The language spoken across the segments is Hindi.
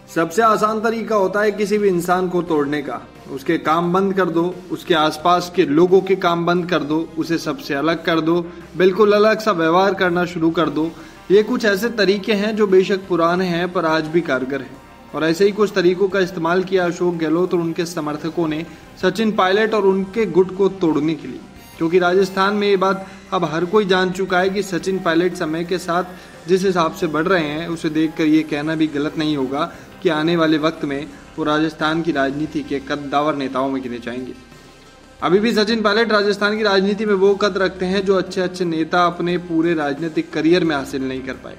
सबसे आसान तरीका होता है किसी भी इंसान को तोड़ने का। उसके काम बंद कर दो, उसके आसपास के लोगों के काम बंद कर दो, उसे सबसे अलग कर दो, बिल्कुल अलग सा व्यवहार करना शुरू कर दो। ये कुछ ऐसे तरीके हैं जो बेशक पुराने हैं पर आज भी कारगर हैं। और ऐसे ही कुछ तरीकों का इस्तेमाल किया अशोक गहलोत और उनके समर्थकों ने सचिन पायलट और उनके गुट को तोड़ने के लिए। क्योंकि राजस्थान में ये बात अब हर कोई जान चुका है कि सचिन पायलट समय के साथ जिस हिसाब से बढ़ रहे हैं, उसे देखकर ये कहना भी गलत नहीं होगा कि आने वाले वक्त में वो राजस्थान की राजनीति के कद्दावर नेताओं में गिने जाएंगे। अभी भी सचिन पायलट राजस्थान की राजनीति में वो कद रखते हैं जो अच्छे अच्छे नेता अपने पूरे राजनीतिक करियर में हासिल नहीं कर पाए।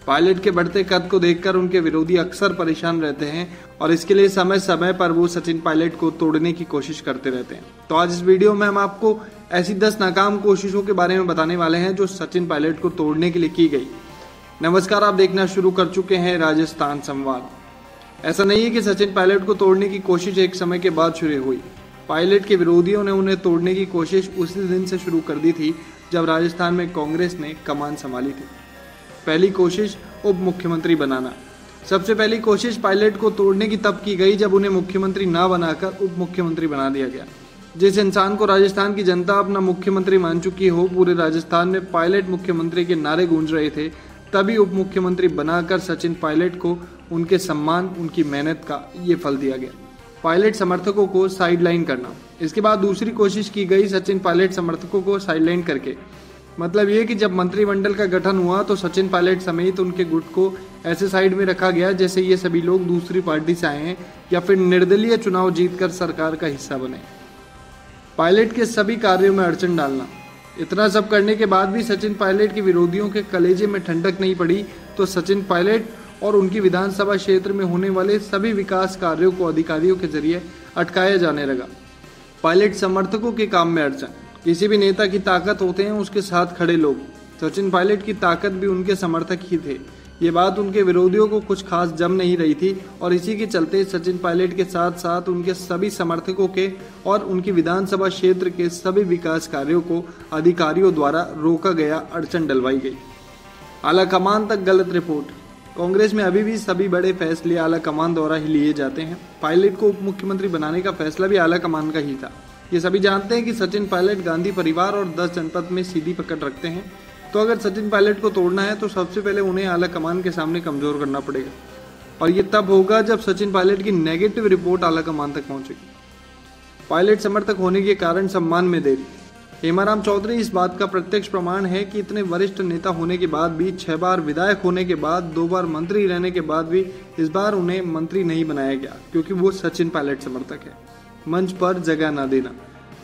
पायलट के बढ़ते कद को देखकर उनके विरोधी अक्सर परेशान रहते हैं और इसके लिए समय समय पर वो सचिन पायलट को तोड़ने की कोशिश करते रहते हैं। तो आज इस वीडियो में हम आपको ऐसी 10 नाकाम कोशिशों के बारे में बताने वाले हैं जो सचिन पायलट को तोड़ने के लिए की गई। नमस्कार, आप देखना शुरू कर चुके हैं राजस्थान संवाद। ऐसा नहीं है कि सचिन पायलट को तोड़ने की कोशिश एक समय के बाद शुरू हुई। पायलट के विरोधियों ने उन्हें तोड़ने की कोशिश उसी दिन से शुरू कर दी थी जब राजस्थान में कांग्रेस ने कमान संभाली थी। पहली कोशिश, उप मुख्यमंत्री बनाना। सबसे पहली कोशिश पायलट को तोड़ने की तब की गई जब उन्हें मुख्यमंत्री ना बनाकर उप मुख्यमंत्री बना दिया गया। जिस इंसान को राजस्थान की जनता अपना मुख्यमंत्री मान चुकी हो, पूरे राजस्थान में पायलट मुख्यमंत्री के नारे गूंज रहे थे, तभी उप मुख्यमंत्री बनाकर सचिन पायलट को उनके सम्मान, उनकी मेहनत का ये फल दिया गया। पायलट समर्थकों को साइडलाइन करना। इसके बाद दूसरी कोशिश की गई सचिन पायलट समर्थकों को साइडलाइन करके। मतलब ये कि जब मंत्रिमंडल का गठन हुआ तो सचिन पायलट समेत उनके गुट को ऐसे साइड में रखा गया जैसे ये सभी लोग दूसरी पार्टी से आए हैं या फिर निर्दलीय चुनाव जीतकर सरकार का हिस्सा बने। पायलट के सभी कार्यों में अड़चन डालना। इतना सब करने के बाद भी सचिन पायलट के विरोधियों के कलेजे में ठंडक नहीं पड़ी तो सचिन पायलट और उनकी विधानसभा क्षेत्र में होने वाले सभी विकास कार्यों को अधिकारियों के जरिए अटकाया जाने लगा। पायलट समर्थकों के काम में अड़चन। किसी भी नेता की ताकत होते हैं उसके साथ खड़े लोग। सचिन पायलट की ताकत भी उनके समर्थक ही थे। ये बात उनके विरोधियों को कुछ खास जम नहीं रही थी और इसी के चलते सचिन पायलट के साथ साथ उनके सभी समर्थकों के और उनकी विधानसभा क्षेत्र के सभी विकास कार्यों को अधिकारियों द्वारा रोका गया, अड़चन डलवाई गई। आला कमान तक गलत रिपोर्ट। कांग्रेस में अभी भी सभी बड़े फैसले आला कमान द्वारा ही लिए जाते हैं। पायलट को उप मुख्यमंत्री बनाने का फैसला भी आला कमान का ही था। ये सभी जानते हैं कि सचिन पायलट गांधी परिवार और 10 जनपद में सीधी पकड़ रखते हैं। तो अगर सचिन पायलट को तोड़ना है तो सबसे पहले उन्हें आला कमान के सामने कमजोर करना पड़ेगा और ये तब होगा जब सचिन पायलट की नेगेटिव रिपोर्ट आला कमान तक पहुंचेगी। पायलट समर्थक होने के कारण सम्मान में देरी। हेमाराम चौधरी इस बात का प्रत्यक्ष प्रमाण है कि इतने वरिष्ठ नेता होने के बाद भी, 6 बार विधायक होने के बाद, 2 बार मंत्री रहने के बाद भी इस बार उन्हें मंत्री नहीं बनाया गया क्योंकि वो सचिन पायलट समर्थक है। मंच पर जगह न देना।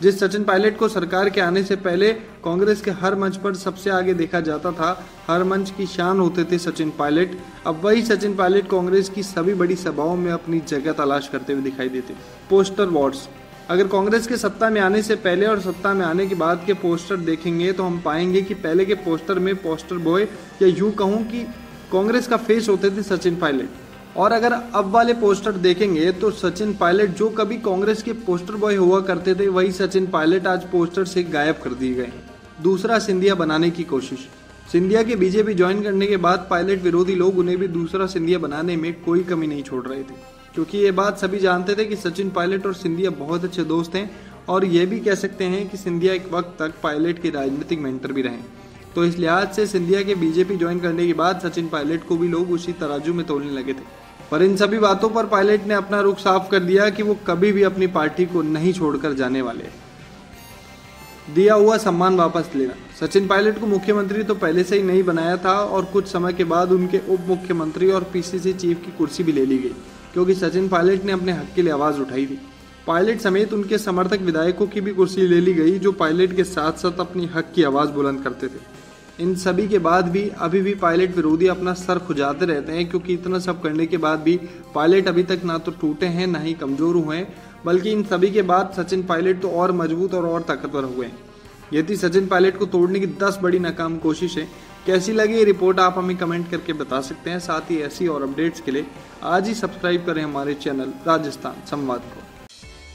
जिस सचिन पायलट को सरकार के आने से पहले कांग्रेस के हर मंच पर सबसे आगे देखा जाता था, हर मंच की शान होते थे सचिन पायलट, अब वही सचिन पायलट कांग्रेस की सभी बड़ी सभाओं में अपनी जगह तलाश करते हुए दिखाई देते। Poster Wars. अगर कांग्रेस के सत्ता में आने से पहले और सत्ता में आने के बाद के पोस्टर देखेंगे तो हम पाएंगे कि पहले के पोस्टर में पोस्टर बॉय या यूं कहूं कि कांग्रेस का फेस होते थे सचिन पायलट, और अगर अब वाले पोस्टर देखेंगे तो सचिन पायलट जो कभी कांग्रेस के पोस्टर बॉय हुआ करते थे वही सचिन पायलट आज पोस्टर से गायब कर दिए गए। दूसरा सिंधिया बनाने की कोशिश। सिंधिया के बीजेपी ज्वाइन करने के बाद पायलट विरोधी लोग उन्हें भी दूसरा सिंधिया बनाने में कोई कमी नहीं छोड़ रहे थे क्योंकि ये बात सभी जानते थे कि सचिन पायलट और सिंधिया बहुत अच्छे दोस्त हैं और ये भी कह सकते हैं कि सिंधिया एक वक्त तक पायलट के राजनीतिक मेंटर भी रहे। तो इस लिहाज से सिंधिया के बीजेपी ज्वाइन करने के बाद सचिन पायलट को भी लोग उसी तराजू में तोलने लगे थे। पर इन सभी बातों पर पायलट ने अपना रुख साफ कर दिया कि वो कभी भी अपनी पार्टी को नहीं छोड़कर जाने वाले। दिया हुआ सम्मान वापस लेना। सचिन पायलट को मुख्यमंत्री तो पहले से ही नहीं बनाया था और कुछ समय के बाद उनके उप मुख्यमंत्री और पीसीसी चीफ की कुर्सी भी ले ली गई क्योंकि सचिन पायलट ने अपने हक के लिए आवाज उठाई थी। पायलट समेत उनके समर्थक विधायकों की भी कुर्सी ले ली गई जो पायलट के साथ साथ अपनी हक की आवाज बुलंद करते थे। इन सभी के बाद भी अभी भी पायलट विरोधी अपना सर खुजाते रहते हैं क्योंकि इतना सब करने के बाद भी पायलट अभी तक ना तो टूटे हैं ना ही कमजोर हुए हैं, बल्कि इन सभी के बाद सचिन पायलट तो और मजबूत और ताकतवर हुए हैं। ये थी सचिन पायलट को तोड़ने की 10 बड़ी नाकाम कोशिशें। कैसी लगी ये रिपोर्ट आप हमें कमेंट करके बता सकते हैं। साथ ही ऐसी और अपडेट्स के लिए आज ही सब्सक्राइब करें हमारे चैनल राजस्थान संवाद को।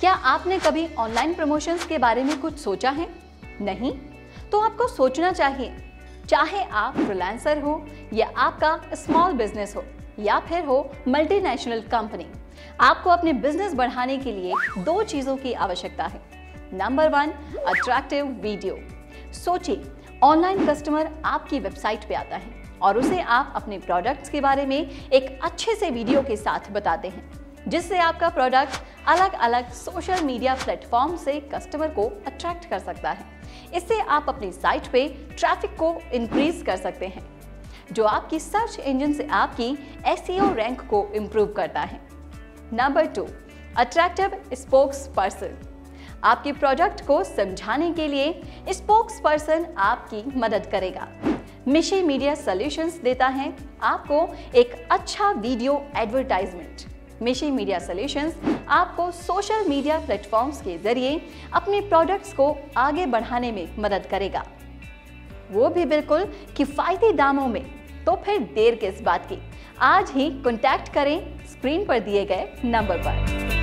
क्या आपने कभी ऑनलाइन प्रमोशंस के बारे में कुछ सोचा है? नहीं? तो आपको सोचना चाहिए। चाहे आप फ्रीलांसर हो या आपका स्मॉल बिजनेस हो, या फिर हो मल्टीनेशनल कंपनी, आपको अपने बिजनेस बढ़ाने के लिए 2 चीजों की आवश्यकता है। Number 1, attractive video. सोचिए, ऑनलाइन कस्टमर आपकी वेबसाइट पे आता है और उसे आप अपने प्रोडक्ट्स के बारे में एक अच्छे से वीडियो के साथ बताते हैं, जिससे आपका प्रोडक्ट अलग अलग सोशल मीडिया प्लेटफॉर्म से कस्टमर को अट्रैक्ट कर सकता है। इससे आप अपनी साइट पे ट्रैफिक को इंक्रीज कर सकते हैं, जो आपकी सर्च इंजन से आपकी SEO रैंक को इंप्रूव करता है। Number 2, attractive spokes person. आपके प्रोडक्ट को समझाने के लिए स्पोक्स पर्सन आपकी मदद करेगा। मिशी मीडिया सॉल्यूशंस देता है आपको एक अच्छा वीडियो एडवर्टाइजमेंट। मिशी मीडिया सॉल्यूशंस आपको सोशल मीडिया प्लेटफॉर्म्स के जरिए अपने प्रोडक्ट्स को आगे बढ़ाने में मदद करेगा, वो भी बिल्कुल किफायती दामों में। तो फिर देर किस बात की, आज ही कॉन्टैक्ट करें स्क्रीन पर दिए गए नंबर पर।